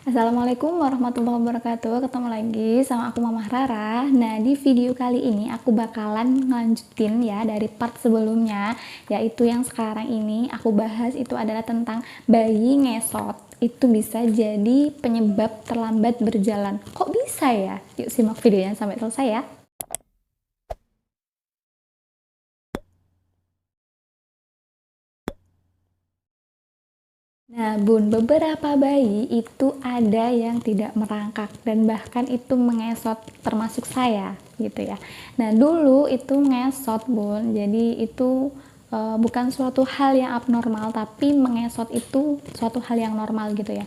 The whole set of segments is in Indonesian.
Assalamualaikum warahmatullahi wabarakatuh. Ketemu lagi sama aku Mama Rara. Nah, di video kali ini aku bakalan ngelanjutin ya dari part sebelumnya, yaitu yang sekarang ini aku bahas itu adalah tentang bayi ngesot. Itu bisa jadi penyebab terlambat berjalan. Kok bisa ya? Yuk simak videonya sampai selesai ya. Nah, Bun, beberapa bayi itu ada yang tidak merangkak dan bahkan itu mengesot, termasuk saya gitu ya. Nah, dulu itu ngesot, Bun. Jadi itu bukan suatu hal yang abnormal, tapi mengesot itu suatu hal yang normal gitu ya.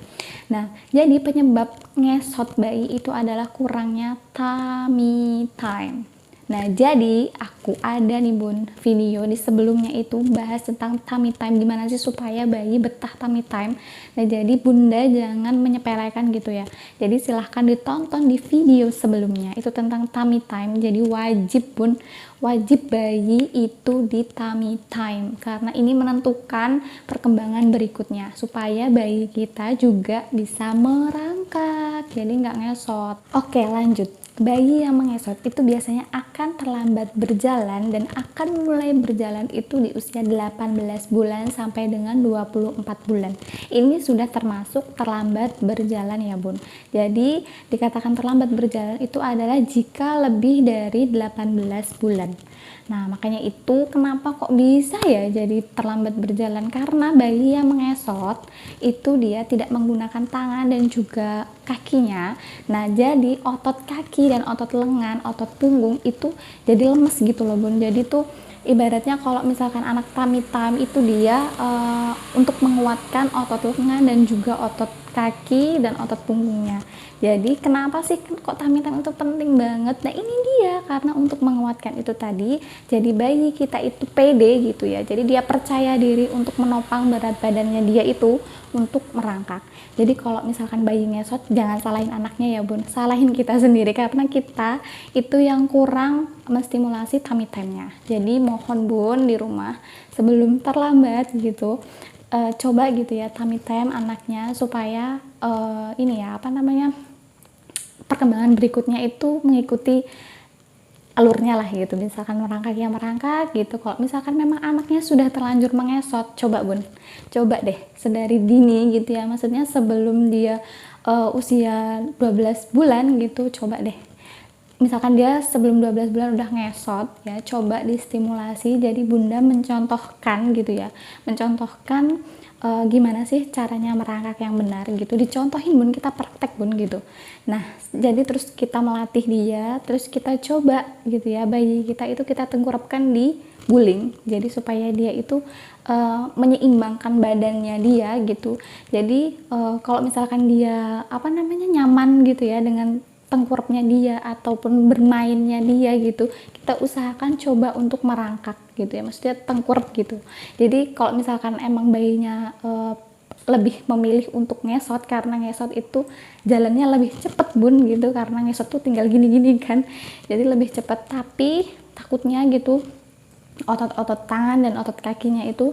Nah, jadi penyebab ngesot bayi itu adalah kurangnya tummy time. Nah, jadi aku ada nih Bun, video di sebelumnya itu bahas tentang tummy time, gimana sih supaya bayi betah tummy time. Nah, jadi Bunda jangan menyepelekan gitu ya. Jadi silahkan ditonton di video sebelumnya, itu tentang tummy time. Jadi wajib Bun, wajib bayi itu di tummy time, karena ini menentukan perkembangan berikutnya, supaya bayi kita juga bisa merangkak, jadi nggak ngesot. Oke, lanjut. Bayi yang mengesot itu biasanya akan terlambat berjalan dan akan mulai berjalan itu di usia 18 bulan sampai dengan 24 bulan. Ini sudah termasuk terlambat berjalan ya Bun. Jadi dikatakan terlambat berjalan itu adalah jika lebih dari 18 bulan. Nah, makanya itu kenapa kok bisa ya jadi terlambat berjalan, karena bayi yang mengesot itu dia tidak menggunakan tangan dan juga kakinya. Nah, jadi otot kaki dan otot lengan, otot punggung itu jadi lemes gitu loh Bun. Jadi tuh ibaratnya kalau misalkan anak tummy time itu dia untuk menguatkan otot lengan dan juga otot kaki dan otot punggungnya. Jadi kenapa sih kok tummy time itu penting banget? Nah, ini dia karena untuk menguatkan itu tadi. Jadi bayi kita itu pede gitu ya. Jadi dia percaya diri untuk menopang berat badannya dia itu untuk merangkak. Jadi kalau misalkan bayi ngesot, jangan salahin anaknya ya Bun, salahin kita sendiri, karena kita itu yang kurang menstimulasi tummy time-nya. Jadi mohon Bun di rumah sebelum terlambat gitu, coba gitu ya tummy time anaknya, supaya ini ya apa namanya, perkembangan berikutnya itu mengikuti alurnya lah gitu. Misalkan merangkak ya merangkak gitu. Kalau misalkan memang anaknya sudah terlanjur mengesot, coba Bun, coba deh sedari dini gitu ya, maksudnya sebelum dia usia 12 bulan gitu, coba deh, misalkan dia sebelum 12 bulan udah ngesot ya, coba distimulasi. Jadi Bunda mencontohkan gitu ya, mencontohkan gimana sih caranya merangkak yang benar gitu, dicontohin Bun, kita praktek Bun gitu. Nah, jadi terus kita melatih dia, terus kita coba gitu ya, bayi kita itu kita tengkurapkan di guling, jadi supaya dia itu menyeimbangkan badannya dia gitu. Jadi kalau misalkan dia apa namanya nyaman gitu ya dengan tengkurapnya dia ataupun bermainnya dia gitu, kita usahakan coba untuk merangkak gitu ya, maksudnya tengkurap gitu. Jadi kalau misalkan emang bayinya lebih memilih untuk ngesot, karena ngesot itu jalannya lebih cepet Bun gitu, karena ngesot tuh tinggal gini-gini kan, jadi lebih cepet. Tapi takutnya gitu otot-otot tangan dan otot kakinya itu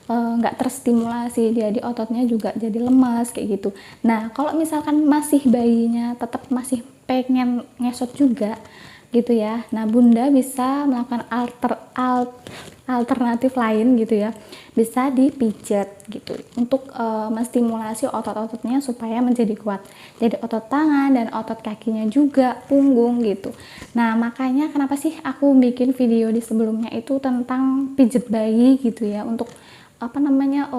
nggak terstimulasi, jadi ototnya juga jadi lemas kayak gitu. Nah, kalau misalkan masih bayinya tetap masih pengen ngesot juga gitu ya, nah Bunda bisa melakukan alternatif lain gitu ya, bisa dipijat gitu untuk menstimulasi otot-ototnya supaya menjadi kuat, jadi otot tangan dan otot kakinya juga, punggung gitu. Nah, makanya kenapa sih aku bikin video di sebelumnya itu tentang pijat bayi gitu ya, untuk apa namanya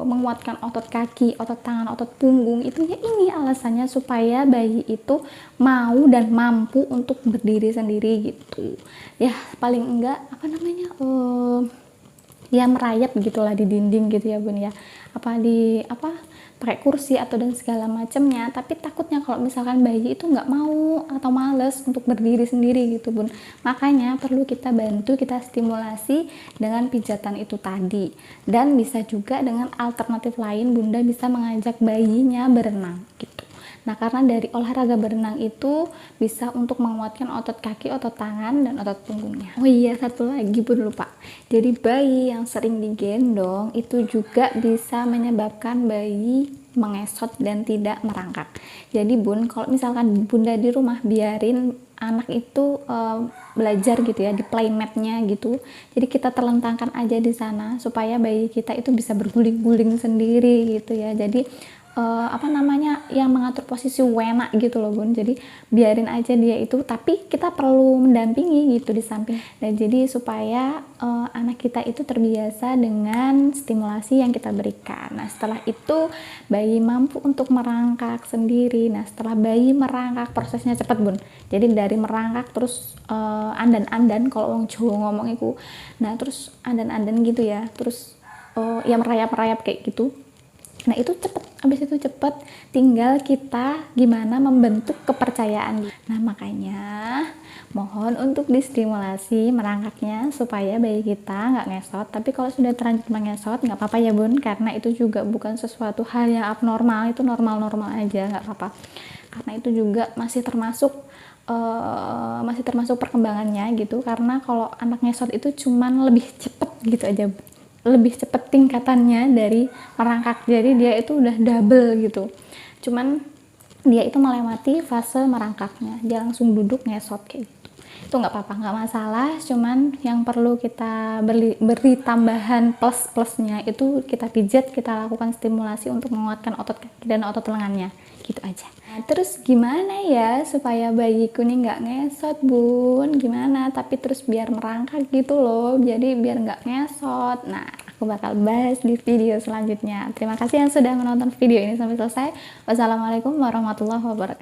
menguatkan otot kaki, otot tangan, otot punggung. Itu ya ini alasannya, supaya bayi itu mau dan mampu untuk berdiri sendiri gitu ya, paling enggak apa namanya ya merayap gitulah di dinding gitu ya Bun ya, apa di apa pakai kursi atau dan segala macamnya. Tapi takutnya kalau misalkan bayi itu nggak mau atau males untuk berdiri sendiri gitu Bun, makanya perlu kita bantu, kita stimulasi dengan pijatan itu tadi. Dan bisa juga dengan alternatif lain, Bunda bisa mengajak bayinya berenang gitu. Nah, karena dari olahraga berenang itu bisa untuk menguatkan otot kaki, otot tangan, dan otot punggungnya. Oh iya, satu lagi Bun, lupa. Jadi bayi yang sering digendong itu juga bisa menyebabkan bayi mengesot dan tidak merangkak. Jadi Bun, kalau misalkan Bunda di rumah biarin anak itu belajar gitu ya di playmatnya gitu, jadi kita terlentangkan aja di sana supaya bayi kita itu bisa berguling-guling sendiri gitu ya. Jadi apa namanya, yang mengatur posisi wena gitu loh Bun. Jadi biarin aja dia itu, tapi kita perlu mendampingi gitu di samping. Dan jadi supaya anak kita itu terbiasa dengan stimulasi yang kita berikan. Nah, setelah itu bayi mampu untuk merangkak sendiri. Nah, setelah bayi merangkak prosesnya cepat Bun. Jadi dari merangkak terus andan-andan, kalau orang Jawa ngomong itu. Nah, terus andan-andan gitu ya. Terus ya merayap-merayap kayak gitu. Nah, itu cepet, abis itu cepet, tinggal kita gimana membentuk kepercayaan. Nah, makanya mohon untuk distimulasi merangkaknya supaya bayi kita nggak ngesot. Tapi kalau sudah terlanjur mengesot nggak apa-apa ya Bun, karena itu juga bukan sesuatu hal yang abnormal, itu normal-normal aja, nggak apa-apa. Karena itu juga masih termasuk perkembangannya gitu. Karena kalau anak ngesot itu cuman lebih cepet gitu aja, lebih cepet tingkatannya dari merangkak, jadi dia itu udah double gitu. Cuman dia itu melewati fase merangkaknya, dia langsung duduk ngesot kayak gitu. Itu nggak apa-apa, nggak masalah. Cuman yang perlu kita beri tambahan plus-plusnya itu kita pijat, kita lakukan stimulasi untuk menguatkan otot kaki dan otot lengannya gitu aja. Nah, terus gimana ya supaya bayiku nih nggak ngesot Bun? Gimana tapi terus biar merangkak gitu loh, jadi biar nggak ngesot. Nah, aku bakal bahas di video selanjutnya. Terima kasih yang sudah menonton video ini sampai selesai. Wassalamualaikum warahmatullahi wabarakatuh.